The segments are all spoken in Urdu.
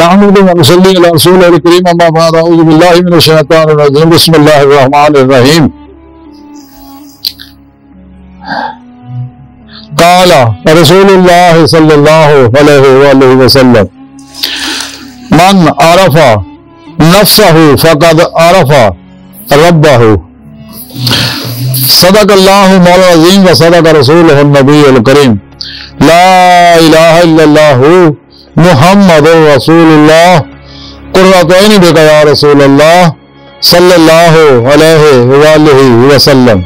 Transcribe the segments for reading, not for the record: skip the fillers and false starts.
نحمده ونصلي على رسوله الكريم اما بعد اعوذ بالله من الشيطان الرجيم بسم الله الرحمن الرحيم قال رسول الله صلى الله عليه وآله وسلم من عرف نفسه فقد عرف ربه صدق الله مولانا العظيم وصدق رسوله النبي الكريم لا اله الا الله محمد رسول اللہ قرۃ عین بک یا رسول اللہ صلی اللہ علیہ وآلہ وسلم.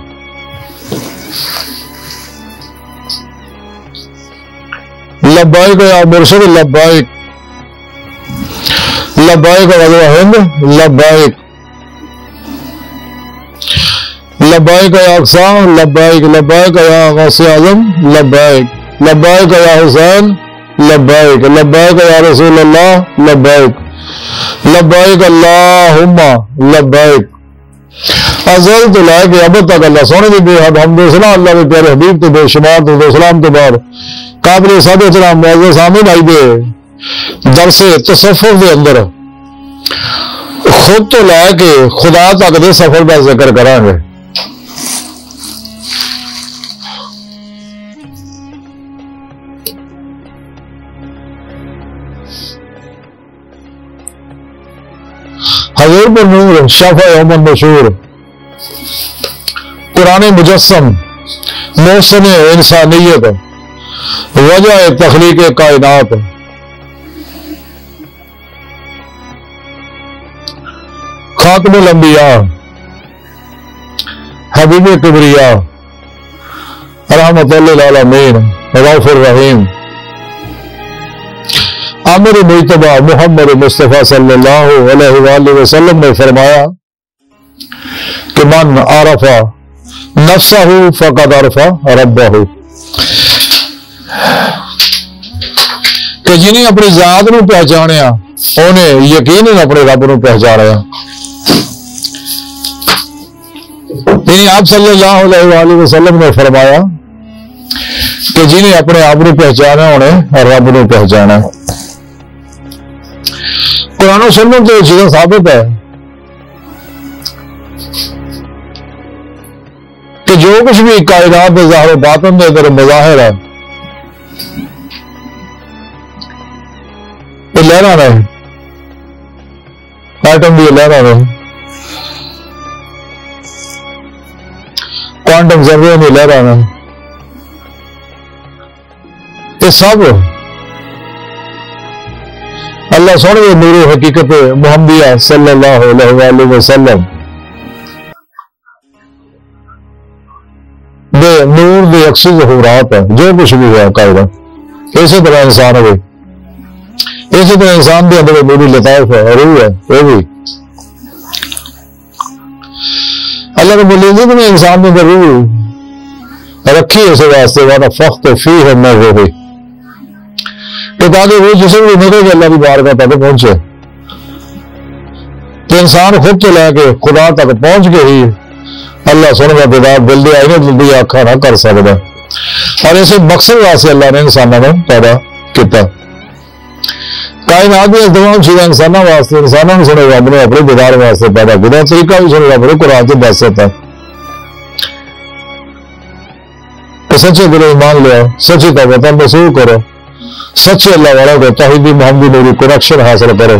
لبیک یا مرشد لبیک، لبیک غزوہ ہند لبیک، لبیک یا اقصی لبیک، لبیک یا غوث اعظم لبیک، لبیک یا حسین لبیک، لبیک یا رسول اللہ لبیک، لبیک اللہم لبیک. ازل تو لائے کہ اب تک اللہ سونے دی بے حد حمد و ثنا اللہ کے پیارے حبیب تو بے شمار تو اسلام کے بعد قابل صد احترام معزز سامعین آئی دے درس تصوف دے اندر خود تو لائے کہ خدا تک دے سفر کا ذکر کریں گے. حضور پر نور شفع یوم النشور، قرآن مجسم محسن انسانیت، وجہ تخلیق کائنات، خاتم الانبیاء، حبیب کبریاء، رحمت للعالمین، رؤوف الرحیم، عامر مجتبی محمد مصطفیٰ صلی اللہ علیہ وآلہ وسلم نے فرمایا کہ من عرف نفسہ فقد عرف ربہ، کہ جنہیں اپنی ذات نو پہچانیا انہیں یقیناً اپنے رب نو پہچانیا. یعنی آپ صلی اللہ علیہ وآلہ وسلم نے فرمایا کہ جنہیں اپنے آپ نو پہچانا انہیں رب نو پہچانا. قرآن و سنت تو یہ چیزیں ثابت ہے کہ جو کچھ بھی کائنات ظاہر و باطن میں ادھر مظاہر ہے یہ لہرا رہے، ایٹم بھی لہرا رہے، کوانٹم ذرے بھی لہرا رہے، یہ سب اللہ سونے نور حقیقت محمدیہ صلی اللہ علیہ وآلہ وسلم بے نور دے اکسی ظہورات ہے. جو کچھ بھی ہوا قائدہ اسی طرح انسان ہوئے، اسی طرح انسان بھی اندر نوری لطائف ہے، روح ہے، وہ بھی اللہ رب العزت نے انسان میں اندر روح رکھی اسے واسطے وَنَفَخْتُ فِيهِ مِن رُوحِي، کہ تاکہ وہ جسم بھی نکل کے اللہ کی بارگاہ تک پہنچے. تو انسان خود تو لے کے خدا تک پہنچ کے ہی اللہ سن کا دیدار دل دے آئینے دل دی آنکھاں نہ کر سکتا. اور اسے مقصد واسطے اللہ نے انسانوں نے پیدا کیتا. کائنات بھی تمام چیزیں انسانوں واسطے، انسانوں نے سنے رب نے اپنے دیدار واسطے پیدا کیا. طریقہ بھی سنے رب نے قرآن سے دس ہے کہ سچے دل ایمان لیا، سچی توبہ نصوح کرو، سچے اللہ والا کو توحیدی محمدی نوری کنیکشن حاصل کرو.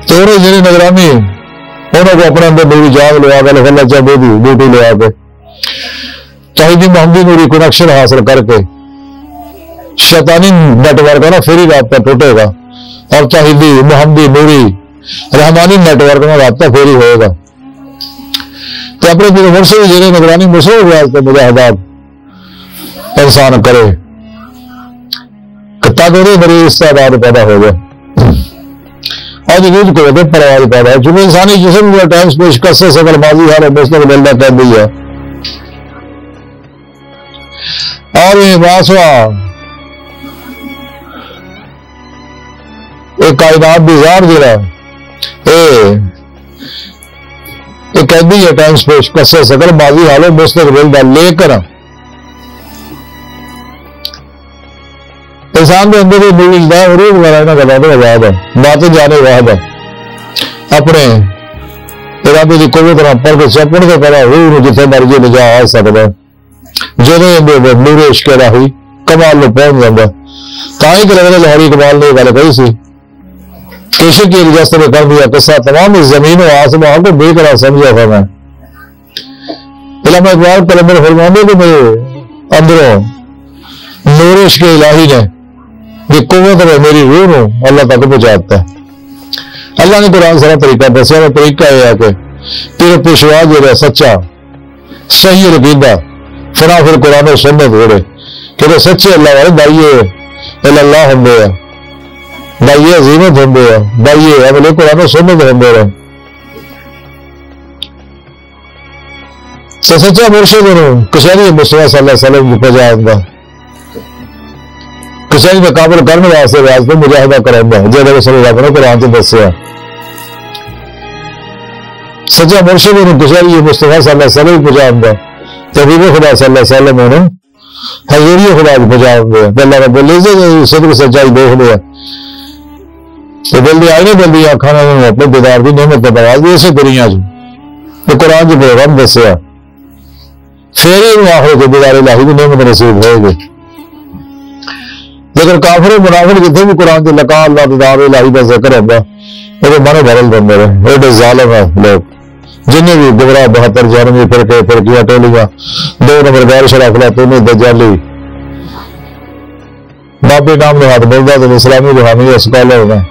تو انہیں جنہیں نگرانی انہوں کو اپنے اندر نوری جاگ لیا کے اللہ چاہے دی ڈیوٹی لیا کے توحیدی محمدی نوری کنیکشن حاصل کر کے شیطانی نیٹ ورک ہے نا پھر ہی رابطہ ٹوٹے گا، اور توحیدی محمدی نوری رحمانی نیٹ ورک میں رابطہ پھر ہی ہوئے گا. تو اپنے پھر مرشد جنہیں نگرانی مسلم ریاض مجاہدات انسان کرے تاکہ میری استعداد پیدا ہو جائے اور جدید کو پرواز پیدا ہے. چونکہ انسانی جسم کا ٹائم پیش کر سے سکل ماضی حال مسلم اللہ کہہ دی ہے. اور یہ واسوا ایک کائنات بیزار جڑا یہ کہہ دی ہے ٹائم پیش کر سے سکل ماضی حال مسلم اللہ لے کر انسان کے اندر روح وغیرہ یہاں گلوں تو آزاد ہے، باطن جانے واحد ہے، اپنے ارادے کی قوت نہ پڑھ کے چپن کے پہلا روح نو جتنے مرضی لجا آ سکتا ہے، جدو نور عشق الہی کمال میں پہنچ جاتا، تا ہی کہ لاہوری اقبال نے یہ گل کہی سی، عشق کی رجسٹ میں کر دیا قصہ تمام اس زمین و آسمان کو بے قرار سمجھا تھا میں۔ علامہ اقبال کلندر فرماندے کہ میرے اندروں نور عشق الہی نے یہ قوت میں میری روح نو اللہ تک پہنچاتا ہے۔ اللہ نے قرآن سارا طریقہ دسیا، وہ طریقہ یہ ہے کہ پیر پیشوا جو سچا صحیح عقیدہ فنا پھر قرآن و سنت ہوڑے کہ سچے اللہ والے دائیے اللہ ہوں دائیے عظیمت ہوں دائیے اگلے قرآن و سنت ہوں سچا مرشد کشہری مصطفیٰ صلی اللہ علیہ وسلم کی پجا آتا کشہری میں قابل کرنے واسطے واسطے مجاہدہ کراؤں گا جیسے صلی اللہ علیہ قرآن سے دسیا سچا مرشد انہوں کشہری مصطفیٰ صلی اللہ علیہ وسلم پجا آتا تحبیب خدا صلی اللہ علیہ وسلم انہوں حضوری خدا کی پجا آتا اللہ رب العزت صدر سچائی دیکھ لیا تو جلدی آئی نہیں جلدی آنکھانا انہوں اپنے دیدار بھی نعمت بواز دی اسے دنیا جو تو قرآن جو پیغام دسیا پھر ہی آخر کے دیدار الہی بھی نعمت نصیب ہوئے گی۔ لیکن کافر منافق جتنے بھی قرآن کے لقاء اللہ دیدار الہی کا ذکر ہوگا وہ من بھرل بندے رہے ایڈے ظالم ہیں لوگ جنہیں بھی گمراہ 72 جانوی فرقیاں ٹولیاں 2 نمبر غیر شرافلا تونی دجالی باپی نام نے ہاتھ ملتا تو اسلامی روحانی اسکالر ہیں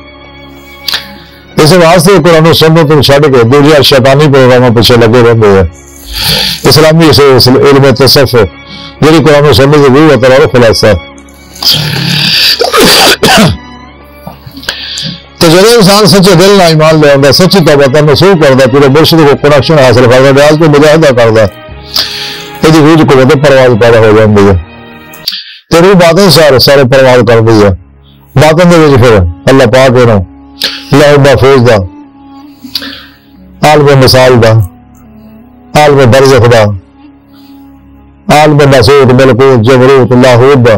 اس واسطے قرآن و سنت کو چھڈ کے دوسرے شیطانی پروگراموں پیچھے لگے رہتے ہیں۔ اسلامی علم تصوف جی قرآن و سنت کی روح اور خلاصہ تو جب انسان سچے دل نہ ایمان لے آتا سچی توبہ محسوس کرتا پورے مرشد کو کنیکشن حاصل کرتا ریاض کو مجاہدہ کرتا یہ روح کو پرواز پیدا ہو جاتی ہے تو روح باطن سارے پرواز کرتی ہے باطن کے پھر اللہ پاک انہوں لوح محفوظ دا عالم مثال دا عالم برزخ دا عالم ناسوت ملکوت جبروت لاہوت دا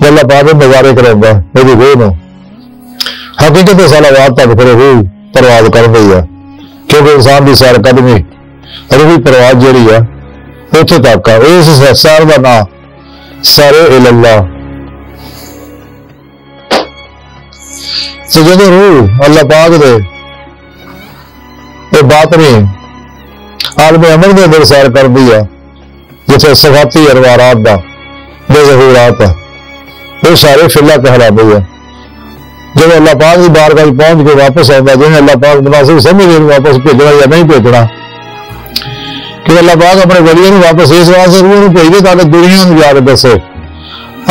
اللہ پاک نظارے کرتا میری روح نو حقیقت صلوات تک پھر روح پرواز کر دی ہے کیونکہ انسان کی سیر قدمی روحی پرواز جڑی ہے اتنے تک اس سیر کا نام سیر اللہ تو جب روح اللہ پاک دے یہ بات نہیں عالم امن کے اندر سیر کر دی ہے جیسے صفاتی انوارات کا بے ظہورات ہے وہ سارے فلا کہلا دی ہے جب اللہ پاک کی بارگاہ پہنچ کے واپس آتا جنہیں اللہ پاک مناسب سمجھ واپس بھیجنا یا نہیں بھیجنا کہ اللہ پاک اپنے ولیوں واپس اس واسطے روح کو بھیجے تاکہ دنیا میں جا کے دسے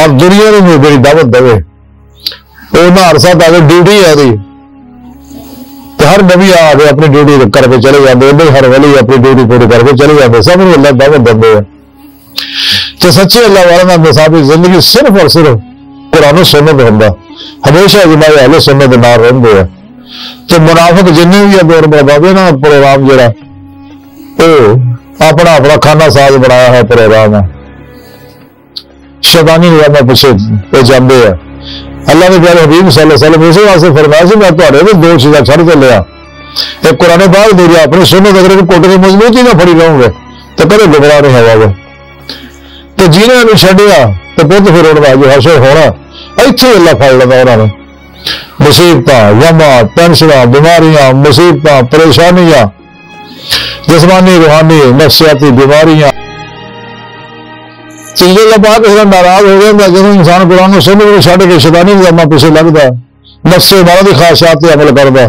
اور دنیا میں میری دعوت دے وہ عرصہ تاکہ ڈیوٹی ہے دی ہر نبی آ کے اپنی ڈیوٹی کر کے چلے جاتے ہر ولی اپنی ڈیوٹی پوری کر کے چلے جاتے سب نے اللہ دعوت دے تو سچے اللہ والا مسابق زندگی صرف اور صرف قرآن و سنت ہوتا ہمیشہ جنہیں اہل سنت نال رہتے ہیں تو منافق جن بھی دور بابے نا پروگرام جڑا وہ اپنا اپنا کھانا ساز بنایا ہے پروگرام ہے شیطانی نظام پیچھے وہ جانے ہیں اللہ نے پیارے حبیب صلی اللہ علیہ وسلم اسی واسطے فرمایا سی میں تھوڑے بھی 2 چیزاں چھڑ کے لیا ایک قرآن پاک دے دیا اپنی سنت اگر کوٹ کے مضبوطی نہ پھڑی رہوں گے تو کدے گمراہ نہیں ہوا گے تو جنہیں بھی چڈیا تو پھر پھر اڑنا جو حشر ہونا اتنے اللہ پڑ لینا انہوں نے مصیبت غم ٹینشن بیماریاں مصیبت پریشانیاں جسمانی روحانی نفسیاتی بیماریاں چیزیں اللہ پاک اس ناراض ہو گئے جب انسان قرآن و سنت کو چھڈ کے شیطانی نظاماں پیچھے لگتا نفس مارا کی خواہشات پہ عمل کرتا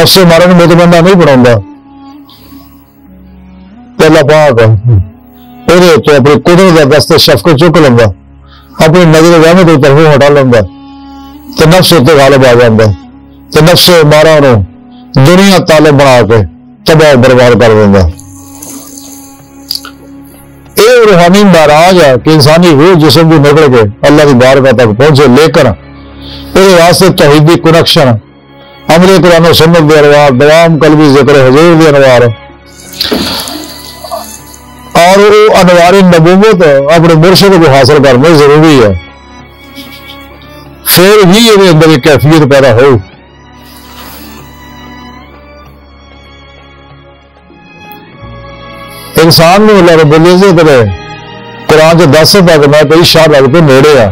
نفس مارا کو مطمئنہ نہیں بنا اللہ پاک وہ اپنی قدرت کا دست شفقت چک لینا اپنی نظر رحمت کی طرف ہٹا لینا تو نفس اتنے غالب آ جاتا تو نفس مارا دنیا طالب بنا کے تباہ برباد کر دینا یہ روحانی معراج ہے کہ انسانی روح جسم بھی نکل کے اللہ کی بارگاہ تک پہنچے لے کر یہ واسطے توحیدی کنیکشن عمل قرآن و سنت کے انوار دوام قلبی ذکر حضور کے انوار اور وہ انوار نبوت اپنے مرشد کو حاصل کرنا ضروری ہے، پھر ہی یہ اندر ایک کیفیت پیدا ہو۔ انسان نے اللہ رب العزت نے قرآن چ دس تک میں تیری شاہ لگ کے نیڑے آ،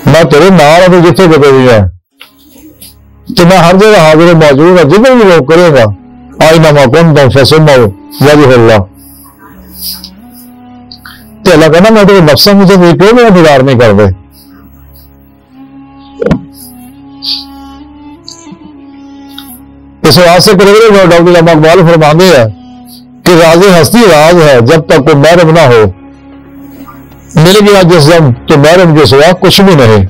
میں تیرے نال ہوں جتنے کتے بھی ہے، تو میں ہر جگہ حاضر موجود ہوں، جتنے بھی لوگ کرے گا آئینما کنتم فسمعوا وجہ اللہ۔ تو اللہ کہنا میں تیرے نفسوں مجھے کیوں میرا دیدار نہیں کر دے؟ اس واسطے کرے ڈاکٹر علامہ اقبال فرماندے ہیں کہ راز ہستی راز ہے جب تک کوئی محرم نہ ہو، مل گیا جس دم تو محرم کے سوا کچھ بھی نہیں۔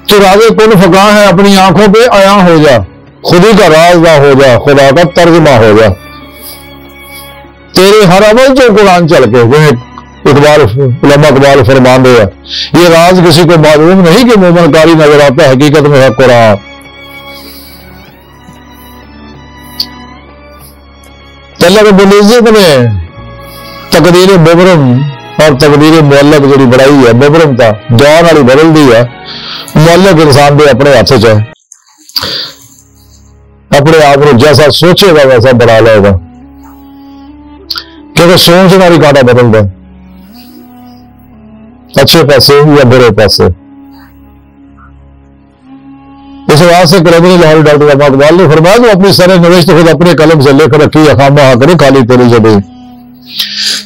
تو راز کن فقاہ ہے، اپنی آنکھوں پہ عیاں ہو جا، خودی کا راز نہ ہو جا، خدا کا ترجمہ ہو جا، تیرے ہر عمل جو قرآن چل کے علامہ اقبال فرمان دے، یہ راز کسی کو معلوم نہیں کہ مومن کاری نظر آتا ہے، حقیقت میں ہے قرآن۔ اللہ رب العزت نے تقدیر مبرم اور تقدیر معلق جڑی بڑائی ہے، مبرم تھا جان والی بدل دی ہے، معلق انسان دے اپنے ہاتھ چ ہے، اپنے آپ کو جیسا سوچے گا ویسا بنا لے گا، کیونکہ سوچ والی کانٹا بدلتا ہے اچھے پاسے یا برے پاسے۔ اس واسطے کربی لاہور ڈاکٹر علامہ اقبال نے فرمایا تو اپنی سر نوشت خود اپنے قلم سے لکھ رکھی ہے، خامہ کرے خالی تیری جبیں،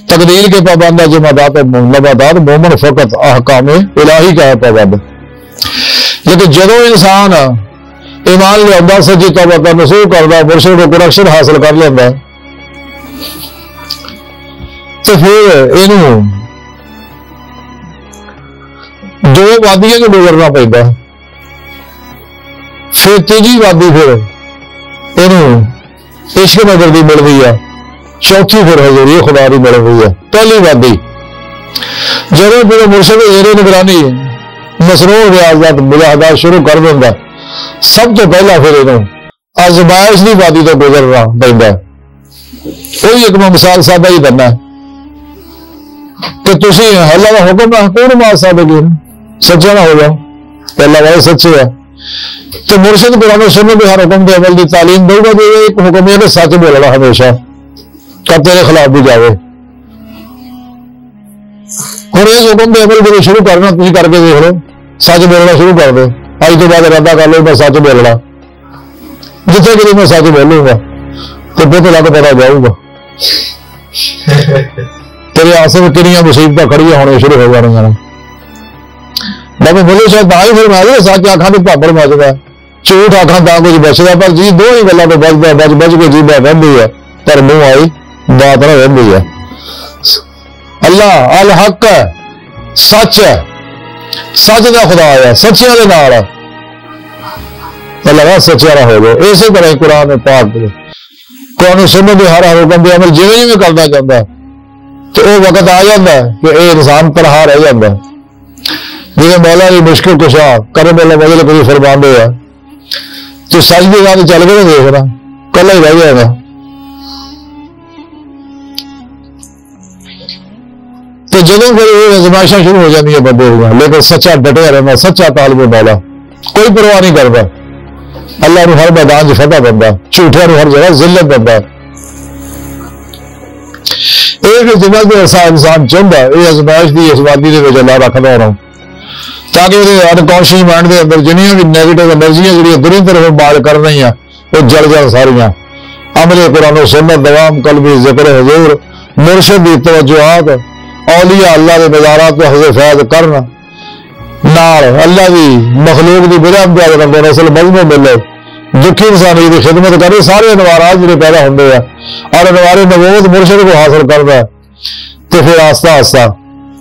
تقدیر کے پابند جمادات نباتات مومن فقط احکام الہی کا ہے پابند۔ لیکن جدو انسان ایمان لیا سچی توبہ کرنا شروع کرتا، مرشد کو کرکشن حاصل کر لینا، تو پھر یہ دو وادیاں کو گزرنا پڑتا، پھر تیجی وادی پھر یہ عشق نظر کی مل گئی ہے، چوتھی پھر حضوری خدا کی مل گئی ہے، پہلی وادی جب پھر مرشد زیر نگرانی مصروف ریاضت مجاہدات شروع کر دینا، سب تو پہلا پھر یہ آزمائش کی وادی تو گزرنا پڑتا ہے۔ وہی ایک میں مثال سادہ ہی کرنا ہے کہ تھی اللہ کا حکم ہے کون مار سکتے سچا نہ ہو جاؤ، اللہ والے سچے ہے تو مرشد قرآن و سنت بھی ہر حکم کے عمل کی تعلیم دے گا، تو ایک حکم یہ کہ سچ بولنا ہمیشہ، کب تیرے خلاف بھی جاوے۔ اور اس حکم کے عمل کو شروع کرنا تھی کر کے دیکھ لو، سچ بولنا شروع کر دو، اج تو بعد ارادہ کر لو میں سچ بولنا، جتنے کہ میں سچ بولوں گا تو پھر لگ پتا جاؤں گا، تیرے آسے میں کنیاں مصیبتیں کھڑی ہونے شروع ہو جانے ہیں۔ بابا بولے شاید نہ ہی فرمایا سچ آنکھاں تو پاپڑ مچتا ہے، جھوٹ آنکھاں تا کچھ بچتا، پر جی دو ہی گلوں تو بچتا ہے، بچ بچ کے جی بہ رہی ہے پر منہ آئی بات نہ رہی ہے۔ اللہ الحق ہے، سچ ہے، سچ کا خدا ہے، سچیاں دے نال اللہ سچیا نہ ہو جائے۔ اسی طرح قرآن پاک قرآن سنت کے ہر حکم کے عمل جویں جویں کرنا چاہتا ہے تو وہ وقت آ جاتا ہے کہ یہ انسان تنہا رہ جاتا ہے، جی مولا کی مشکل کشا کرم اللہ بدل کبھی فرماندے ہے تو سچ کی گل چل کے دیکھنا کلا ہی رہ جائے گا۔ تو جدوں پھر یہ آزمائشاں شروع ہو جاتی ہیں بندے دیا، لیکن سچا ڈٹیا رہنا، سچا طالب مولا کوئی پرواہ نہیں کرتا، اللہ نو ہر میدان چ فتح بنتا، جھوٹیاں نو ہر جگہ ذلت بنتا۔ ایک جگہ جو ایسا انسان چاہتا ہے یہ آزمائش کی اس وادی کے اللہ رکھتا رہا تاکہ وہ انکانشیس مائنڈ کے اندر جنیاں بھی نیگیٹو انرجیاں جہاں دونوں طرف مال کر رہی ہیں وہ جل جان ساریاں۔ عمل قرآن و سنت، دوام قلبی ذکر حضور، مرشد کی توجہات، اولیاء اللہ کے نظارات کو حضر فیض کرنا، نال اللہ کی مخلوق کی بلا امتیاز رب نسل مضمون ملے، دکھی انسانی کی خدمت کرے، سارے انوارات جڑے پیدا ہوتے ہیں اور انوار نبوت مرشد کو حاصل کرتا ہے تو پھر آہستہ آہستہ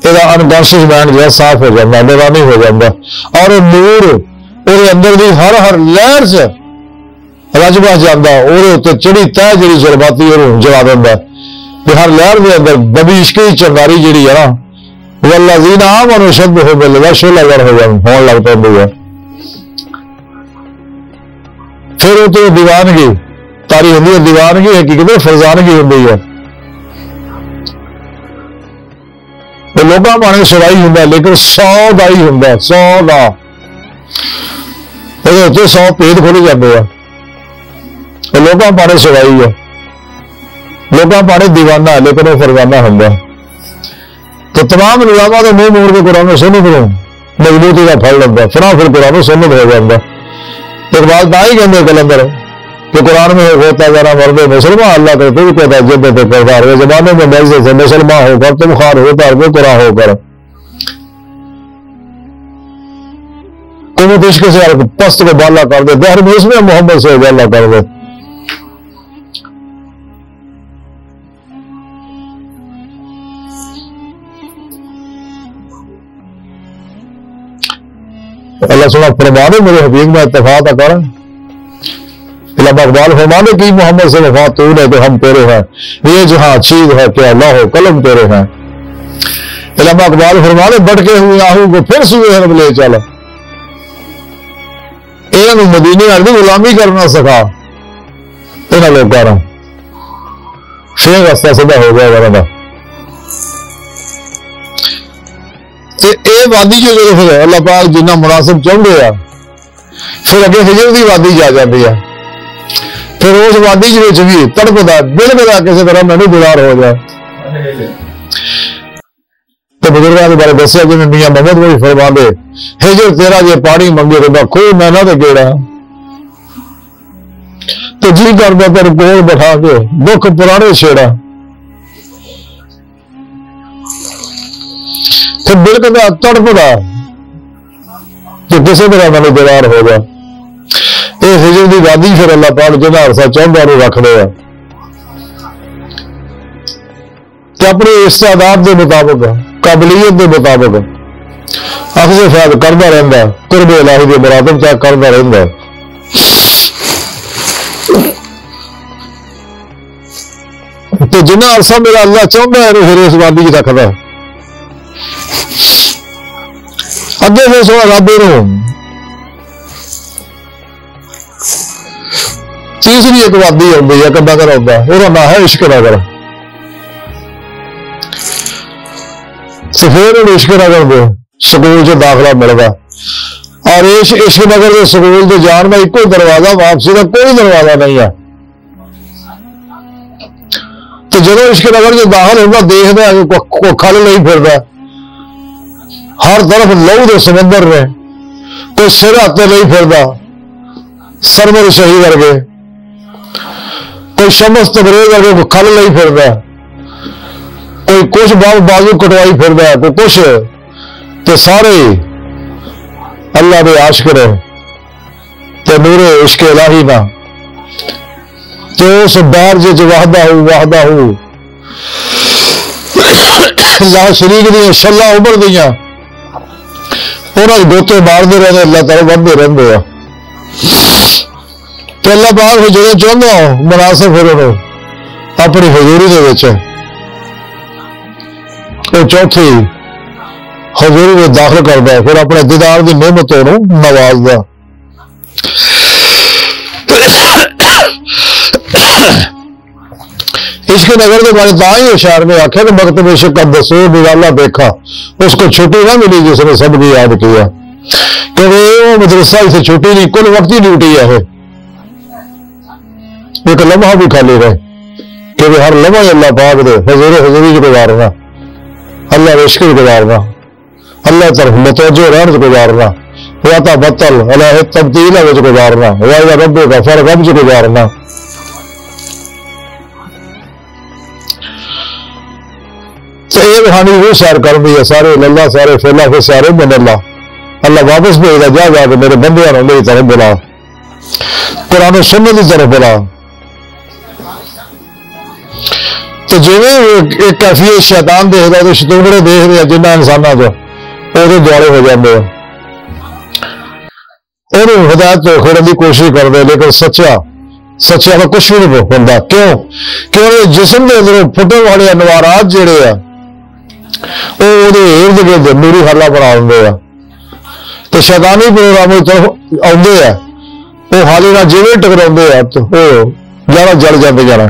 یہ انکانشیس مائنڈ جو ہے صاف ہو جاتا، نورانی ہو جاتا، اور نور وہ اندر کی ہر ہر لہر سے رج بس جاتا، وہ چڑی تہ جی جذباتی وہ جلا دینا کہ ہر لہر کے اندر ببی عشقی چنگاری جیڑی ہے نا والذین آمنوا اشد حبا للہ شعلہ ور ہون لگ پی ہے۔ پھر وہ تو دیوانگی تاری ہوتی ہے، دیوانگی حقیقت فرزانگی ہوتی ہے، تو لوگوں پانے سوائی ہوں لیکن 100 کا ہی ہوں 100 کا وہ 100 پیٹ کھل جاتے ہیں لوگوں پانے سوائی ہے لوگوں پانے دیوانہ لیکن وہ فرزانہ ہوں تو تمام نظاموں کے منہ موڑ کے قرآن سنت کو مضبوطی کا پھل لگتا پھر قرآن سنت ہو جاتا اقبال نہ ہی کہتے کلندر کہ قرآن میں ہوتا ذرا مرد مسلمان اللہ کرتے بھی کہتا جب کردار وہ زمانے میں مجلس سے مسلمان ہو کر تم خار ہوتا ہے وہ قرآن ہو کر قوت عشق سے پست کو بالا کر دے دہر میں اس میں محمد سے بالا کر دے اللہ سنا فرمانے میرے حبیب میں اتفاق کر علامہ اقبال فرمانے کی محمد سے وفات تو نے تو ہم تیرے ہیں یہ جہاں چیز ہے کہ اللہ ہو قلم تیرے ہیں علامہ اقبال فرمانے بٹکے ہوئے آہو کو پھر سوئے ہم لے چلا یہ مدینے والے غلامی کرنا سکھا انہوں لوگ کہہ رہا ہوں شیخ رستہ سیدھا ہو گیا ورنہ یہ وادی جو پھر اللہ پاک جنہ مناسب چاہتے ہیں پھر اگے ہجر کی وادی جا جاتی ہے پھر اس وادی بھی تڑپتا دل میں کسی طرح میں گزار ہو جائے تو بزرگوں کے بارے دسیا جی میاں محمد وہی فرما دے ہجر تیرا جی پانی منگے رہا کوئی میں نہ گیڑا تو جی کرتا تیر کول بٹھا کے دکھ پرانے چھیڑا پھر دل کا تڑپتا کہ کسی طرح میں گزار ہو جائے یہ ہجر کی وادی پھر اللہ پاک جہاں عرصہ چاہتا وہ رکھ دیا کہ اپنی استعداد کے مطابق قابلیت کے مطابق اخذ فیض کرتا رہتا قرب الہی کے مراتب چاہ کرتا رہتا تو جنہ عرصہ میرا اللہ چاہتا ہے پھر اس وادی کی رکھتا اگے پھر سونا رب تیسری ایک وادی آتی ہے کدا کر آتا ہے وہ نام ہے عشق نگر سفید عشق نگر دے سکول سے داخلہ ملتا اور اس عشق نگر کے سکول سے جان میں ایک دروازہ واپسی کا کوئی دروازہ نہیں ہے تو جب عشق نگر سے داخل ہوتا دیکھتا ہے کہ کھل نہیں پھرتا ہر طرف لہو دے سمندر میں کوئی سر ہاتھے نہیں پھرتا سرمر شہید کر کے کوئی شمس تبریز کر کے کھل نہیں پھرتا کوئی کچھ بازو کٹوائی پھرتا ہے کوئی کچھ تو سارے اللہ دے عاشق رہے تو نور عشق الہی نہ تو اس بار جی وحدہ ہو اللہ شریک دیا شلا ابھر دیا انہوں گوتے مارتے رہتے اللہ تعالیٰ بنتے رہتے ہیں تو اللہ پاک جو چاہتا ہوں مناسب پھر انہوں اپنی حضوری دے وچ وہ چوتھی حضوری میں داخل کرتا ہے پھر اپنے دیدار کی نعمتوں نوازدا عشق نگر کے بارے تاں ہی اشار میں آخیا کہ مکتب عشق کا دسو نرالا دیکھا اس کو چھٹی نہ ملی جس نے سب کی یاد کیا کیونکہ وہ مدرسہ سے چھٹی نہیں کل وقتی ڈیوٹی ہے ایک لمحہ بھی خالی رہے کیونکہ ہر لمحہ اللہ پاک دے حضوری گزارنا اللہ عشق گزارنا اللہ طرف متوجہ رہن گزارنا واتا بطل اللہ تبدیل گزارنا والا رب کا فرق گزارنا تو یہ روحانی وہ سیر کر دی ہے سارے اللہ سارے فیلا پھر سارے من اللہ واپس بھیجا جا کے میرے بندے میری طرف بلا قرآن و سنت کی طرف بلا تو جی ایک کیفیت شیطان دیکھ رہا تو شتونگڑے دیکھ رہے جنہ انسانوں کو وہ دوڑے ہو جاتے ہیں انہوں ہدایت تو کھڑنے کی کوشش کرتے لیکن سچا کا کچھ بھی نہیں بنتا کیوں کہ جسم کے اندر پھٹن والے انوارات جڑے ہیں وہ ارد گرد نوری حالہ بنا دے تو شیطانی پروگرام آتے ہیں وہ حالے نہ جی ٹکرا ہے تو وہ جانا جڑ جاتے جانا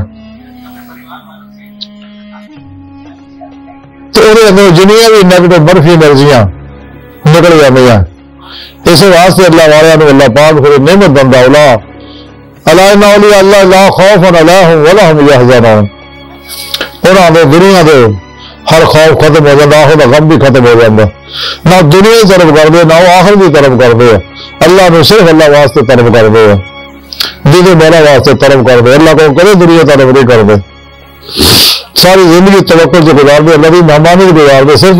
تو وہ اندر جنیاں بھی نیگیٹو برفی انرجیاں نکل جاندیاں. اس واسطے اللہ والوں اللہ پاک پھر نعمت بندہ اولا الا ان اولیاء اللہ لا خوف علیہم ولا هم یحزنون. انہاں دے دنیا دے ہر خوف ختم ہو جاتا، آخر غم بھی ختم ہو جاتا. نہ دنیا کی طرف کر دے نہ وہ آخر کی طرف کر دے. اللہ نے صرف اللہ واسطے طرف کر دے، دیدے مولا واسطے طرف کر دے. اللہ کو کرے دنیا طرف نہیں کر دے. ساری زندگی توکل سے گزار دے، اللہ کی مہمانی سے گزار دے، صرف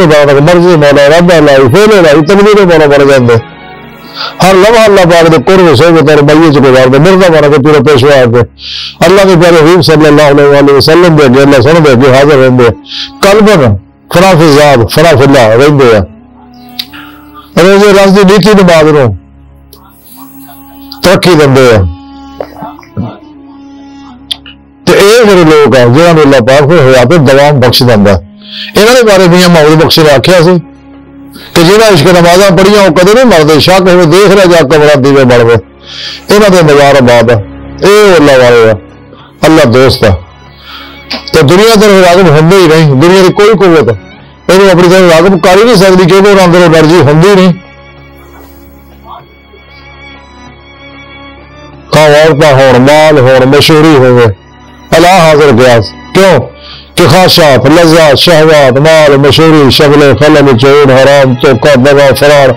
مرضی مولا رب اللہ فعل اللہ تقدیر مولا بڑھ جاندے. ہر لمحہ اللہ پاک دے قرب سے تیرے میے سے گزار دے، مردہ بنا کے پورے پیشوا آ کے اللہ کے پیارے حبیب صلی اللہ علیہ وسلم دے اللہ سن دے کے حاضر رہندے. قلبن فنا فی ذات فنا فی اللہ رہندے ہیں. روزے رز دی نیتی نماز نو ترقی دے ہیں. تو یہ میرے لوگ ہیں جنہوں نے اللہ پاک کو حیات دوام بخش دینا. یہاں کے بارے میاں محمود بخش نے آخیا سی کہ جنہیں عشق نمازاں پڑھیاں وہ کدے نہیں مرتے، شک ہمیں دیکھ رہا جا کمرہ دیوے بڑھ گئے. یہاں کے نظارہ بات ہے، یہ اللہ والے ہے، اللہ دوست ہے. تو دنیا طرف راغب ہوندے ہی نہیں، دنیا کی کوئی قوت یہ اپنی طرف راغب کر ہی نہیں سکتی کیونکہ وہ اندر انرجی ہوندی نہیں. عورتیں ہون، مال ہون، مشہوری ہوئے، اللہ حاضر قیاس. کیوں کہ خواہشات، لذات، شہوات، مال، مشہوری، شغل، خلل، چور، حرام، دھوکہ، دغا، فرار،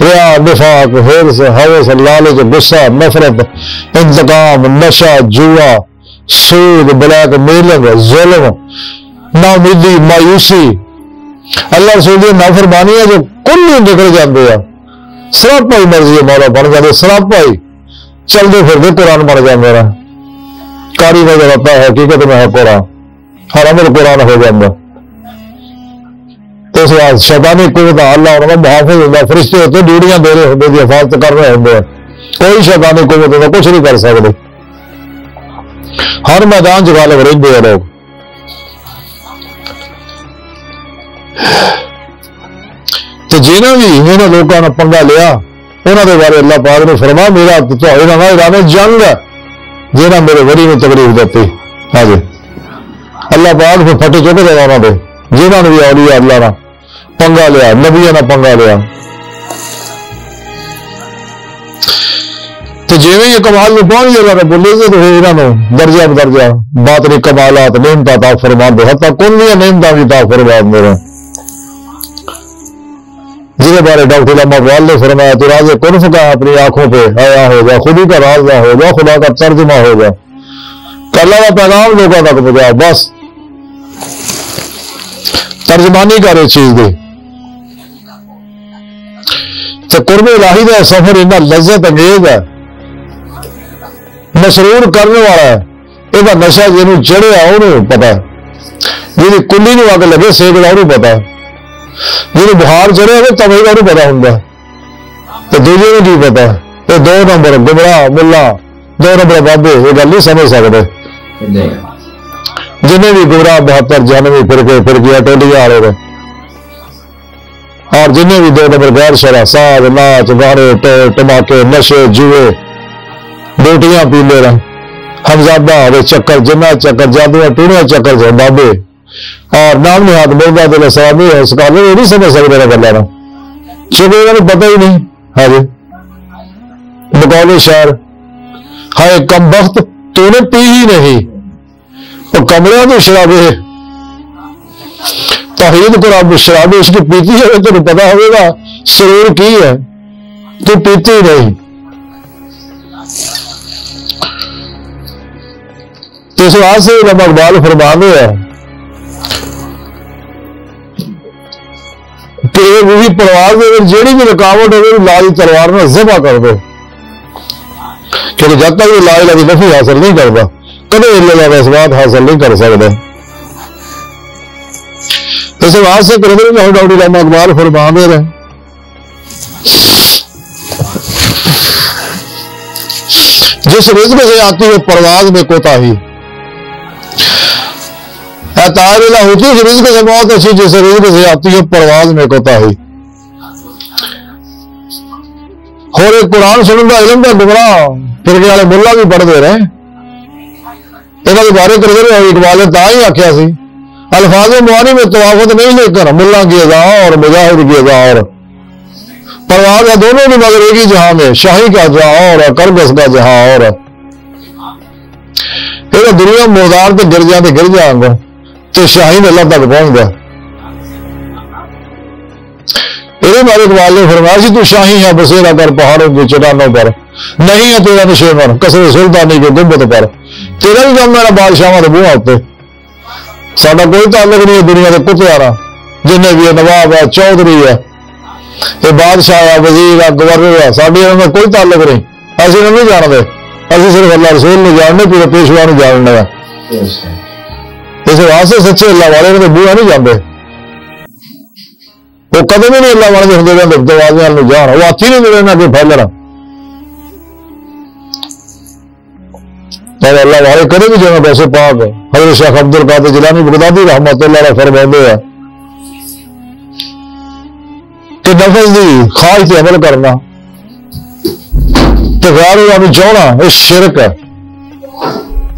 ریا، نفاق، حرص، ہوس، لالچ، غصہ، نفرت، انتقام، نشہ، جوا، سود، بلیک میلنگ، ظلم، ناامیدی، مایوسی، اللہ رسول کی نافرمانی ہے جو کل نکل جاتے ہیں. سراپا ہی مرضی مولا بن جاتے، سراپا ہی چلتے پھرتے قرآن بن جاتے ہیں. کاری نظر آتا ہے حقیقت میں ہے قرآن، ہر عمل قرآن ہو جاتا. تو اس بعد شیطانی قوت اللہ انہوں نے محافظ ہوتا، فرشتے ہوتے ڈیوٹیاں دے رہے ہوتے، حفاظت کر رہے ہوتے ہیں. کوئی شیطانی قوت ہوتا کچھ نہیں کر سکتے. ہر میدان چ غالب رہتے ہیں لوگ. تو جنہوں بھی انہوں لوگوں نے پنگا لیا انہوں نے بارے اللہ پاک نے فرما میرا ارادہ جنگ ہے جنہیں میرے وری میں تکلیف دیتی. ہاں جی اللہ پاک پھر پھٹے چکے دے انہوں نے جنہوں نے بھی اولیاء اللہ نے پنگا لیا، نبیوں نے پنگا لیا. تو جی یہ کمال میں پہنچ گیا رب العزت انہوں نے درجہ بدرجہ باطنی کمالات نعمت عطا فرما دے، حتیٰ کن بھی نعمت بھی عطا فرما دے. جس بارے ڈاکٹر علامہ اقبال نے فرمایا تو راز کنف کا اپنی آنکھوں پہ آیا ہوگا، خودی کا راز نہ ہوگا، خدا کا ترجمہ ہوگا. اللہ کا پیغام لوگوں تک پہنچا، بس ترجمانی کر اس چیز دی. تو قرب الہی کا سفر اتنا لذت انگیز ہے، مسرور کرنے والا ہے. یہ نشہ جنہوں چڑھیا انہوں پتا، جی کلی نو اگ لگے سیکڑا انہوں پتا، جنہوں بخار چڑھے وہ تبھی کا نہیں پتا ہوں. تو دوجے کو کی پتا، یہ 2 نمبر گمراہ ملا 2 نمبر بابے یہ گل نہیں سمجھ سکتے. جنہیں بھی گمراہ 72 92 فرقے ٹولیاں آ رہے، اور جنہیں بھی 2 نمبر غیر شرع ساز ناچ گانے ٹماکے نشے جوئے ڈوٹیاں پی لے رہے، ہمزادہ ہوئے چکر جنہ چکر جادو ٹوڑیاں چکر سے بابے اور نام نے ہاتھ مردا دل سوامی ہے اس کا نہیں سمجھ سکتے رہا گلا نا چونکہ انہوں نے پتہ ہی نہیں. ہاں جی بقول شعر ہائے کم بخت تو نے پی ہی نہیں، وہ کمرے تو شرابے توحید کو شرابے اس کی پیتی ہے تو پتا ہوگا سرور کی ہے تو پیتی ہی نہیں. تو اس واسطے سے علامہ اقبال فرمانے ہیں کہ وہی پرواز جیڑی بھی رکاوٹ ہے لاج تلوار میں ذبح کر دو، کیونکہ جب تک یہ لا الہ کی نفی حاصل نہیں کرتا کبھی اللہ کا اثبات حاصل نہیں کر سکتا. اس واسطے سے کرتے ڈاکٹر علامہ اقبال فرمانے رہے جس رزق سے آتی ہے پرواز میں کوتاہی، تعالیٰ ہوتی ہے رزق سے بہت اچھی جس رزق سے آتی ہے پرواز میں کوتاہی. اور ایک قرآن سننے کا علم کا گمراہ فرقے والے ملا بھی پڑھ دے رہے، یہاں کے بارے کرتے رہے اقبال نے تا ہی آخیا سی الفاظ معانی میں توافت نہیں لے کر ملا کی ادا اور مجاہد کی ادا اور پرواز ہے دونوں بھی مگر ایک ہی جہاں میں، شاہی کا جہاں اور کرگس کا جہاں اور دنیا موزار تو گر جاتے گر جائیں گا تو شاہین اللہ تک پہنچ گیا۔ ہمارے اقبال نے فرمایا سی تو شاہی ہے بسیرا کر پہاڑوں کی چٹانوں پر، نہیں ہے تیرا نشیمن کسر سلطانی کے گنبد پر، تیرا بھی کام میرا بادشاہ تو بو آتے، ساڈا کوئی تعلق نہیں ہے دنیا کے کتے آنا جنہیں بھی ہے، نواب ہے، چودھری ہے، یہ بادشاہ ہے، وزیر ہے، گورنر ہے، ساڈی انہوں میں کوئی تعلق نہیں، ایسے انہوں نہیں جانتے، ایسے صرف اللہ رسول نے جاننے پورے پیشوا نے جاننا ہے، اس واسطے سچے اللہ والے نے بویا نہیں جانتے، وہ قدم ہی نہیں اللہ والے ہوں دروازے جان، وہ ہاتھی نہیں ملے نہ کوئی پھیلنا، اور اللہ والے کرے بھی جانا ویسے پاک حضرت شیخ عبد القادر جیلانی بغدادی رحمت اللہ علیہ فرماتے ہیں کہ نفس دی خواہش سے عمل کرنا تو غیر اللہ چاہنا یہ شرک ہے،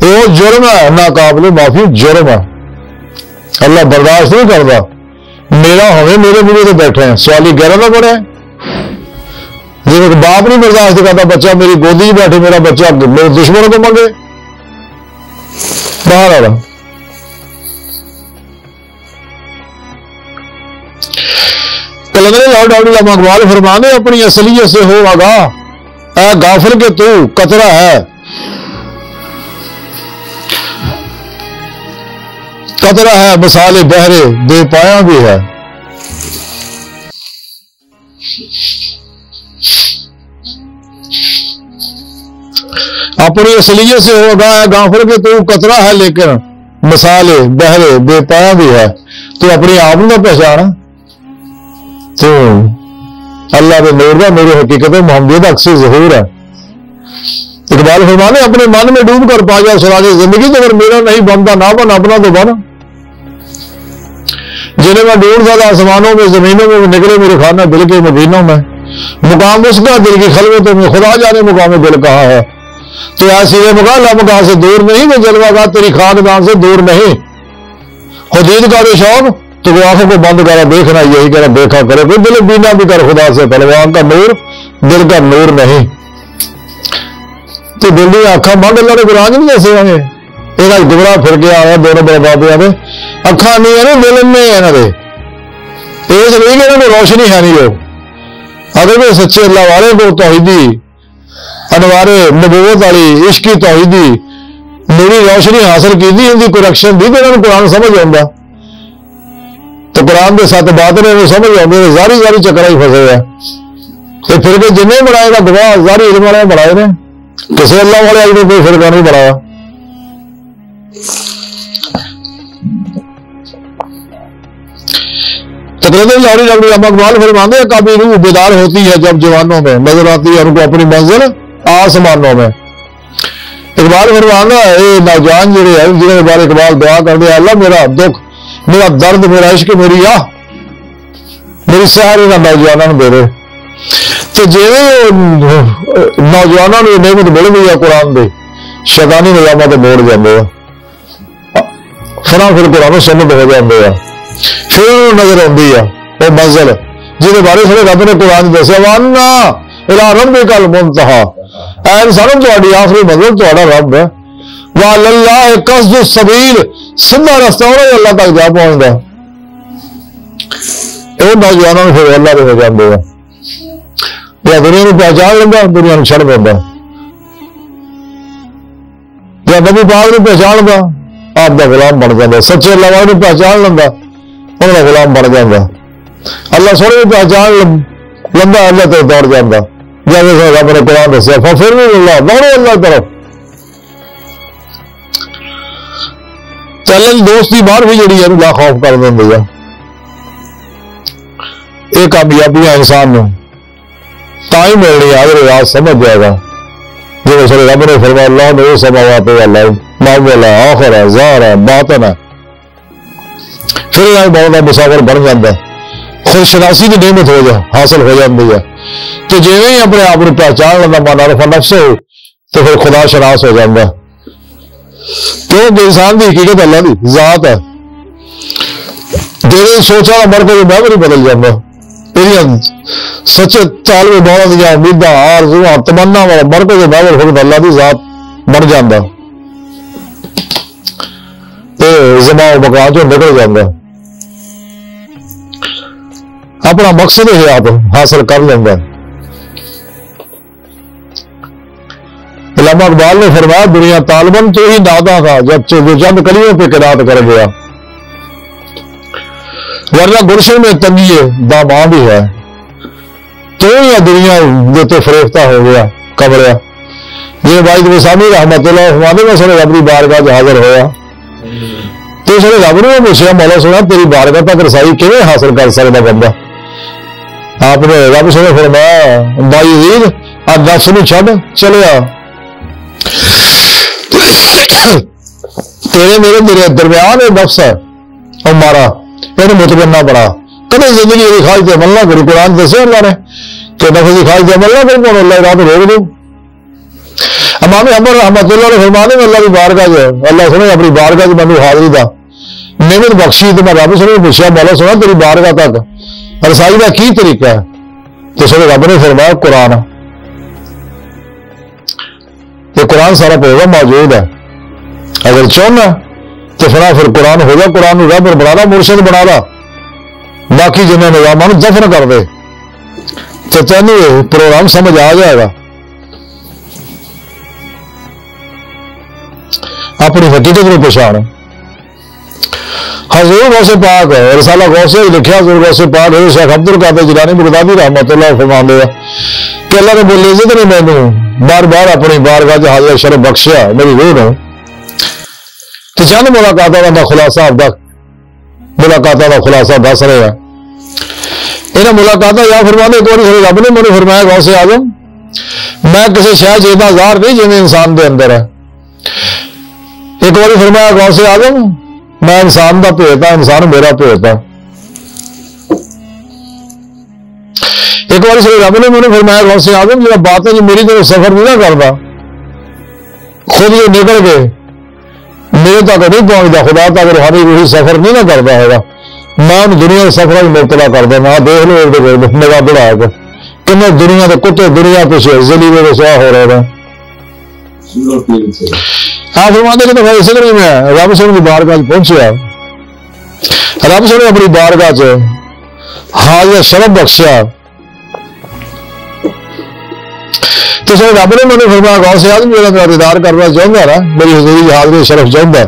یہ جرم ہے، ناقابل معافی جرم ہے، اللہ برداشت نہیں کرتا، میرا ہوئے میرے بڑے تو بیٹھے ہیں سوالی گہرا نہ پڑے، جب باپ نہیں برداشت کرتا بچہ میری گودی بیٹھے میرا بچہ میرے دشمنوں کو منگے باہر آ رہا۔ کلندر لاہور ڈاکٹر علامہ اقبال فرمانے اپنی اصلیت سے ہو آگاہ اے غافل کہ تو قطرہ ہے، قطرہ ہے مثال بہرے بے پایا بھی ہے، اپنی اصلیت سے ہوگا غافل کہ تو قطرہ ہے لیکن مثال بہرے بے پایا بھی ہے، تو اپنی آپ نہ پہچانا تو اللہ کے نور کا میری حقیقت محمدیت اکثر ظہور ہے۔ اقبال فرمانے اپنے من میں ڈوب کر پا جا سراج زندگی تو اگر میرا نہیں بنتا نہ بن اپنا تو بن، جنہیں میں ڈھونڈتا تھا آسمانوں میں زمینوں میں نکلے میرے خانہ دل کے مدینوں میں، مقام اس کا دل کی خلوتوں میں خدا جانے مقام دل کہاں ہے، تو ایسی مقام لامکان سے دور نہیں، میں جلوہ گاہ تیری خاندان سے دور نہیں، حدید کا بھی شوق تو وہ آنکھوں کو بند کرا دیکھنا یہی کرا دیکھا کرے، کوئی دل بینا بھی کر خدا سے، پہلوان کا نور دل کا نور نہیں، تو دل کی آنکھاں بند اللہ نے قرآن نہیں جیسے ہوں گے، ایک گمراہ پھر کے آیا دونوں بربادیاں میں اکھاں نہیں ہے نا دل میں ہے نا دے اس نہیں کہ انہوں نے روشنی ہے نہیں لوگ اگر وہ سچے اللہ والے کو توحیدی انوار نبوت والی عشقی توحیدی میری روشنی حاصل کی تھی ان کی کریکشن دی تو انہوں نے قرآن سمجھ آتا تو قرآن کے ساتھ بات نے سمجھ آتے زاری زاری چکر ہی پھنسے گا، یہ پھر کے جن بنائے گا گواہ زاری علم والے بنائے نے، کسی اللہ والے آج نے کوئی فرقہ نہیں بنایا۔ تقریباً لاہوری ڈاکٹر علامہ اقبال فرماتے ہیں کابی روح بیدار ہوتی ہے جب جوانوں میں، نظر آتی ہے ان کو اپنی منزل آسمانوں میں۔ اقبال فرمانا اے نوجوان جڑے ہیں جنہوں نے بار اقبال دعا کر دیا اللہ میرا دکھ میرا درد میرا عشق میری آہ میری سحر انہوں نوجوانوں نے دے رہے، تو جی نوجوانوں نے نعمت مل گئی ہے قرآن دے شیطانی نظامات سے موڑ جاتے ہیں، فنا پھر قرآن سنت ہو جاتے ہیں، پھر انہوں نظر آتی ہے وہ منزل جہاں بارے سے رب نے قرآن دسیا وانا الی ربک المنتہا، اے انسانوں تہاڈی آخری منزل تہاڈا رب ہے، وعلی اللہ قصد السبیل سیدھا رستہ ہونا اللہ تک جا پہنچتا، یہ نوجوانوں پھر اللہ ہو جاتے ہیں، یا دنیا کو پہچان لینا دنیا کو چھڑ دینا، یا نبی پاک نے پہچان لینا آپ کا غلام بن جاتا، سچے اللہ والے نے پہچان لینا انہوں کا غلام بن جاتا، اللہ سونے نے پہچان لمبا اللہ تک دوڑ جاتا، جیسے رب نے قرآن دسیا پھر بھی اللہ دوڑو اللہ طرف۔ چلن دوستی بار بھی جڑی ہے لا خوف کر دیں گا، یہ کامیابیاں انسان نے تائیں ملنی ہے اگر راز سمجھ جائے گا، جو سر رب نے فرمایا اللہ نے سماوات اللہ معول ہے آخر ہے ظاہر ہے باطن ہے، پھر یہ بہت مسافر بن جاتا ہے، خود شناسی کی نعمت ہو جائے حاصل ہو جاتی ہے، تو جی ہی اپنے آپ کو پہچان لینا معرفت نفس ہو تو پھر خدا شناس ہو جاتا ہے، کیونکہ انسان کی حقیقت اللہ کی ذات ہے، تیری سوچ والا مرکز محور ہی بدل جاتا، تیریا سچے طالب مولا دیا امیداں آرزواں تمنا والا مرکز محور خود اللہ کی ذات بن جاتا، زمان و مکان چ نکل جاتا، اپنا مقصد حیات حاصل کر لینا۔ علامہ اقبال نے فرمایا دنیا طالباً تو ہی نادا تھا جب جو چند کلیوں پہ قرات کر گیا، ورنہ گلشن میں تنگی دامان بھی ہے، تو یا دنیا تو فریفتہ ہو گیا کمریا۔ یہ واحد وسامی رحمت اللہ فرماتے میں سنے رب کی بارگاہ حاضر ہوا تو اس نے رب نے پوچھا مولا سونا تیری بارگاہ تک رسائی کیویں حاصل کر سکتا بندہ؟ آپ نے رب سے فرمایا بائی عید آج نفس نو چھڈ چلیا، تیرے میرے درمیان یہ نفس ہے اور مارا یہ متمنا بڑا کدے زندگی کی خواہش عمل نہ کرو۔ قرآن دسے اللہ نے کہ نفس کی خواہش عمل نہ کرو، اللہ رات روک دو۔ امام احمد رحمت اللہ نے فرمانے میں اللہ کی بارگاہ جو اللہ سنے اپنی بارگاہ جو مینوں حاضری دا نعمت بخشی تو میں رب سے پوچھا مولا سونا تیری بارگاہ تک رسائی کا کی طریقہ ہے؟ تو سنے رب نے فرمایا قرآن، یہ قرآن سارا پروگرام موجود ہے، اگر چاہنا تو پھر قرآن ہو جا، قرآن رب بنا لا، مرشد بنا لا، باقی جنہیں نظام دفن کر دے تو تینوں یہ پروگرام سمجھ آ جائے گا۔ اپنی حقیقت کو پہچان حضور غوث پاک رسالہ غوث لکھا، حضور غوث پاک شیخ عبد القادر جیلانی بغدادی رحمت اللہ فرماندے کہ اللہ رب العزت نے مینوں بار بار اپنی بارگاہ وچ حاضر شرف بخشیا میری روح نوں، تو چند ملاقاتوں کا خلاصہ ملاقاتوں کا خلاصہ دس رہے ہیں۔ انہیں ملاقاتیں یا فرمانے ایک بار رب نے مجھے فرمایا غوث اعظم میں کسی شہر چیزاں ظاہر نہیں جی انسان دے اندر ہے۔ ایک بار فرمایا غوث اعظم میں انسان کا بھیت ہاں، انسان میرا بھیت ہے۔ ایک بار رب نے مجھے فرمایا غوث اعظم جب بات ہے جی میری طرف سفر نہیں نہ کرتا، خود یہ نکل کے میرے تک نہیں پہنچتا، خدا تک روحانی روحی سفر نہیں نہ کرتا ہے، میں ان دنیا کے سفر میں مبتلا کر دینا۔ دیکھ لو نگاہ بڑھا کے کنے دنیا کے کتے دنیا پیچھے ذلیل رسوا ہو رہے ہیں۔ ہاں فرماتے کہ اس لیے میں رب سونے کی بارگاہ پہنچیا، رب سونے اپنی بارگاہ چ حاضر شرف بخشیا تو سر رب نے مجھے فرمایا غوث اعظم جو میرا دیدار کرنا چاہتا نا، میری حضوری حاضری شرف چاہتا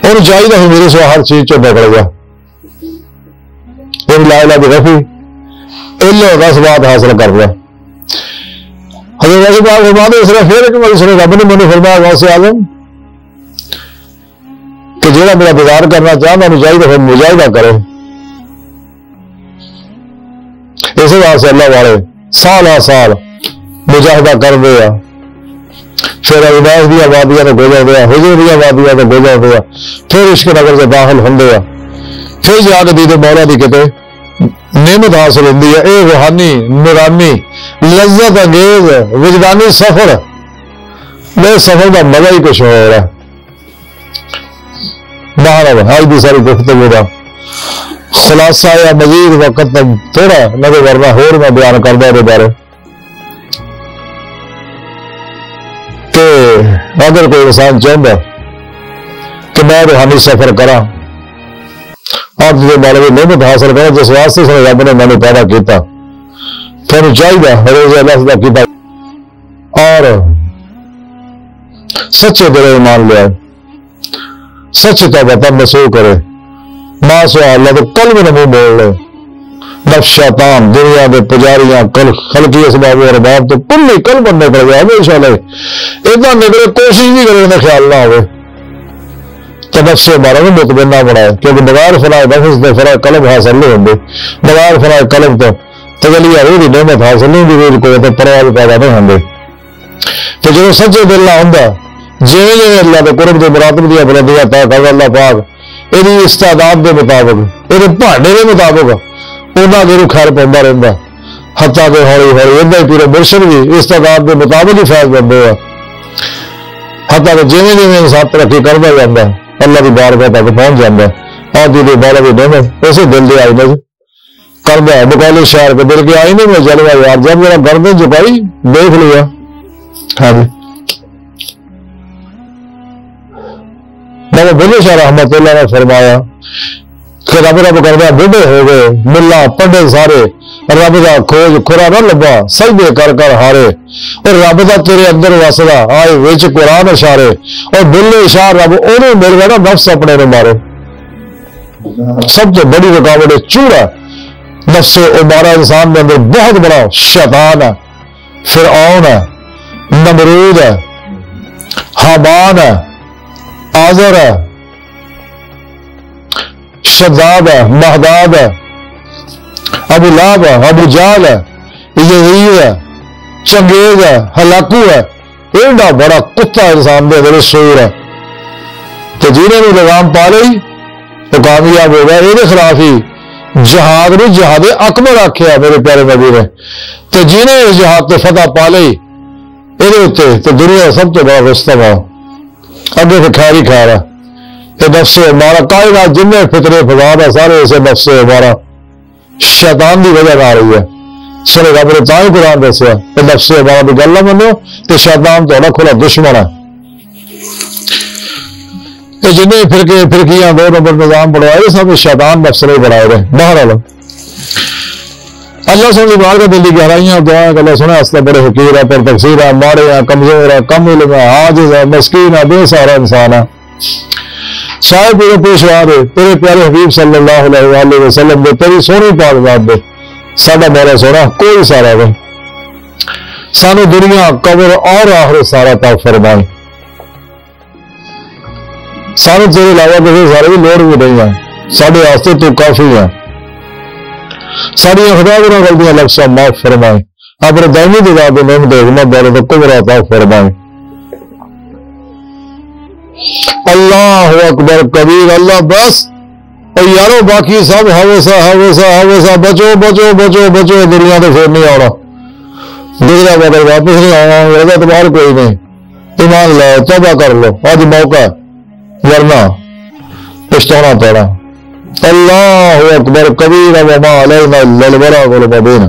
اور چاہیے کہ میرے سوا ہر چیز چ پکڑ گیا، لا الہ بغفی الا دس بات حاصل کر لیا۔ حضرت غوث پاک فرماتے اس طرح پھر ایک بار رب نے مجھے فرمایا غوث اعظم کہ جہاں میرا دیدار کرنا چاہتا انہوں چاہیے پھر مجاہدہ کرے۔ اسی واسطے اللہ والے سال آ سال مجاہدہ کر دیا، پھر عباس دی آبادیاں تو گزر دیا، حضور دی آبادیاں تو گزر دیا، پھر عشق نگر سے داخل ہوں دیا، پھر جا کے دیدے مولا دی کتے نعمت حاصل ہوتی ہے۔ اے روحانی نورانی لذت انگیز وجدانی سفر، میرے سفر کا مزہ ہی کچھ ہو رہا ہے۔ مہاراج آج بھی ساری گفتگو کا خلاصہ یا مزید وقت تھوڑا نظر ورنہ ہور میں بیان کردہ دے بارے کہ اگر کوئی انسان چاہتا کہ میں روحانی سفر کرا اور جس بارے میں نعمت حاصل کرا جس واسطے سے رب نے میں نے پیدا کیتا پھر چاہیے روز اللہ سے کیتا اور سچے دل ایمان لیا، سچ توبہ نصوح کرے، ماں سوا اللہ تو کل بھی نمو موڑ لے، نفس شیطان دنیا کے پجاریاں کل خلقی اسباب و ارباب تو کلی کل بننے پڑ گیا ہمیشہ لے اتنا نکلے کوشش بھی کرے انہیں خیال نہ ہوئے تو نفس سے ہمارا بھی مطمئنہ بڑھائے، کیونکہ بغیر فلاح نفس دے فلاح قلب حاصل نہیں ہوندے، بغیر فلاح قلب تو تجلیہ روح دی نعمت حاصل نہیں ہوندی، روح کو تو پرواز پیدا نہیں ہوندے۔ تو جو سچے دل نہ ہوندا جویں جویں اللہ کے قرب دے مراتب دیا بلندیاں طے کردا اللہ پاک یہ استعداد کے مطابق یہ بھانڈے کے مطابق انہوں کے خیر پہ رہتا، حتیٰ کہ ہولی ہولی ادھر پورے مرشد بھی استعداد کے مطابق ہی فیض بنتے ہیں، حتیٰ کہ جویں جویں انسان ترقی کرتا جاتا اللہ کی بارگاہ تک پہنچ جاتا آدھی دے بارہ بھی نہیں اسے دل دے آئینے کردہ ہے بکالے شہر کے دل کے آئینے میں جلوہ یار جب میرا گردن جھکائی دیکھ لیا ہاں جی بابا بلے شاہ رحمت اللہ نے فرمایا کہ رب رب کردہ بڑھے ہو گئے ملا پڑھے سارے رب دا کھوج کھرا نہ لبا سجدے کر کر ہارے اور رب دا تیرے اندر وسدا آئے وچ قرآن اشارے اور بلے شاہ رب انہوں مل گیا نا نفس اپنے نے مارے سب سے بڑی رکاوٹ ہے چوڑا نفس عمارہ انسان کے اندر بہت بڑا شیطان ہے فرعون ہے نمرود ہے حامان ہے آزر ہے شداد ہے مہداد ہے ابو لہب ہے ابو جہل ہے یزید ہے چنگیز ہے ہلاکو ہے ایڈا بڑا کتا انسان دے اندر سور ہے تو جنہیں بھی لگام پا لئی تو کامیاب ہو گیا یہ خلاف ہی جہاد نے جہاد اکبر آخیا میرے پیارے نبی نے تو جنہیں اس جہاد تو فتح پا لئی یہ تو دنیا سب تو بڑا رستم ہے اگے تو خیر ہی خیر ہے یہ نفس ہمارا کائنات جن فطرے فضاد ہے سارے اسے نفس ہمارا شیطان کی وجہ آ رہی ہے سنے رب نے تاں ہی قرآن دسیا کہ نفس ہمارا بھی گل نہ منو تو شیطان تھوڑا کھلا دشمن ہے کہ جنہیں فرقیاں دو نمبر نظام بڑھوائے سب شیطان نفس نے بڑھائے رہے باہر والا اللہ سن بار کا دل کی گہرائیاں دعائیں کہ اللہ سنے استے بڑے حقیر ہے پر تقصیر ہے ماڑے ہیں کمزور ہے کم علم ہے عاجز ہے مسکین ہے بے سارا انسان ہے صاحب پورے پیشوا دے تیرے پیارے حبیب صلی اللہ علیہ وآلہ وسلم دے تیری سونی پاک ذات دے ساڈا مولا سونا کوئی سارا نہیں سانو دنیا قبر اور آخرت سارا پاک فرمائے سارے تیرے علاوہ کسی سارے بھی لوڑ بھی نہیں ہے سارے واسطے تو کافی ہے ساری خدا کی غلطیاں لفظ معاف فرمائے اپنے دائمی دعا کے نعمت حکمت دارے تو کبر عطا فرمائے اللہ اکبر کبیر اللہ بس اور یارو باقی سب ہوسا بچو بچو بچو بچو دنیا تو پھر نہیں آنا دوسرا بدل واپس نہیں آنا ہوگا تمہارا کوئی نہیں ایمان لاؤ توبہ کر لو آج موقع ورنہ پچھتانا پڑا اللہ اکبر کبیر وما علینا الا البلاغ المبین